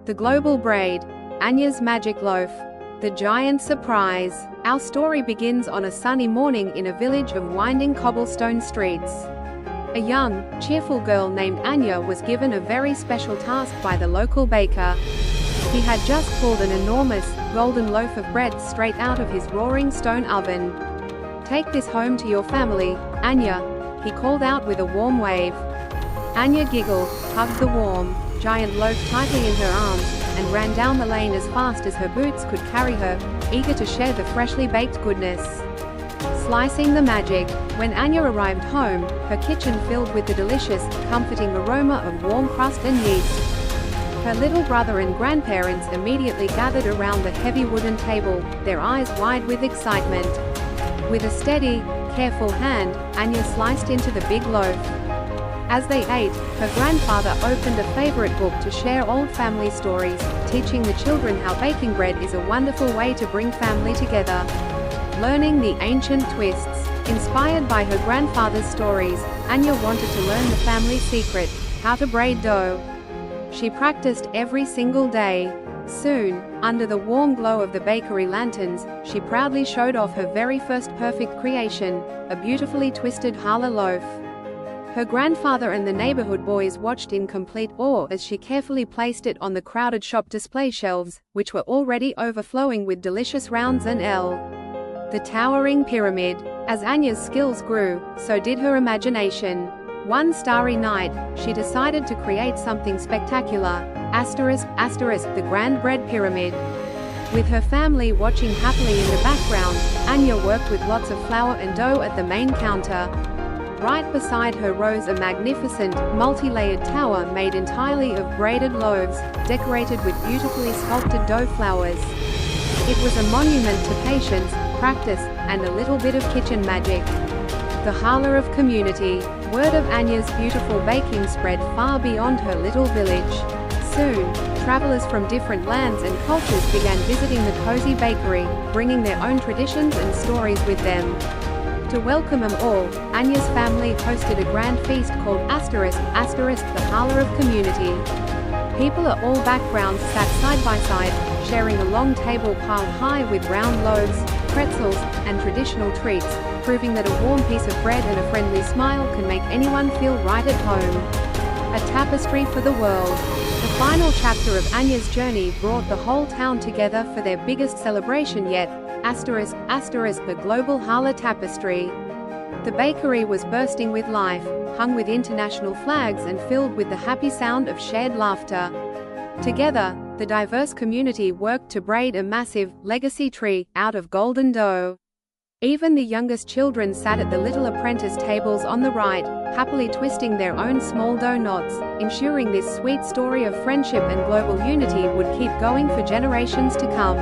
The Global Braid, Anya's Magic Loaf, The Giant Surprise. Our story begins on a sunny morning in a village of winding cobblestone streets. A young, cheerful girl named Anya was given a very special task by the local baker. He had just pulled an enormous, golden loaf of bread straight out of his roaring stone oven. "Take this home to your family, Anya," he called out with a warm wave. Anya giggled, hugged the warm, giant loaf tightly in her arms, and ran down the lane as fast as her boots could carry her, eager to share the freshly baked goodness. Slicing the magic. When Anya arrived home, her kitchen filled with the delicious, comforting aroma of warm crust and yeast. Her little brother and grandparents immediately gathered around the heavy wooden table, their eyes wide with excitement. With a steady, careful hand, Anya sliced into the big loaf. As they ate, her grandfather opened a favorite book to share old family stories, teaching the children how baking bread is a wonderful way to bring family together. Learning the ancient twists. Inspired by her grandfather's stories, Anya wanted to learn the family secret, how to braid dough. She practiced every single day. Soon, under the warm glow of the bakery lanterns, she proudly showed off her very first perfect creation, a beautifully twisted challah loaf. Her grandfather and the neighborhood boys watched in complete awe as she carefully placed it on the crowded shop display shelves, which were already overflowing with delicious rounds and The towering pyramid. As Anya's skills grew, so did her imagination. One starry night, she decided to create something spectacular, the Grand Bread Pyramid. With her family watching happily in the background, Anya worked with lots of flour and dough at the main counter. Right beside her rose a magnificent, multi-layered tower made entirely of braided loaves, decorated with beautifully sculpted dough flowers. It was a monument to patience, practice, and a little bit of kitchen magic. The challah of community. Word of Anya's beautiful baking spread far beyond her little village. Soon, travelers from different lands and cultures began visiting the cozy bakery, bringing their own traditions and stories with them. To welcome them all, Anya's family hosted a grand feast called the challah of community. People of all backgrounds sat side by side, sharing a long table piled high with round loaves, pretzels, and traditional treats, proving that a warm piece of bread and a friendly smile can make anyone feel right at home. A tapestry for the world. The final chapter of Anya's journey brought the whole town together for their biggest celebration yet, the Global Challah Tapestry. The bakery was bursting with life, hung with international flags and filled with the happy sound of shared laughter. Together, the diverse community worked to braid a massive, legacy tree, out of golden dough. Even the youngest children sat at the little apprentice tables on the right, happily twisting their own small dough knots, ensuring this sweet story of friendship and global unity would keep going for generations to come.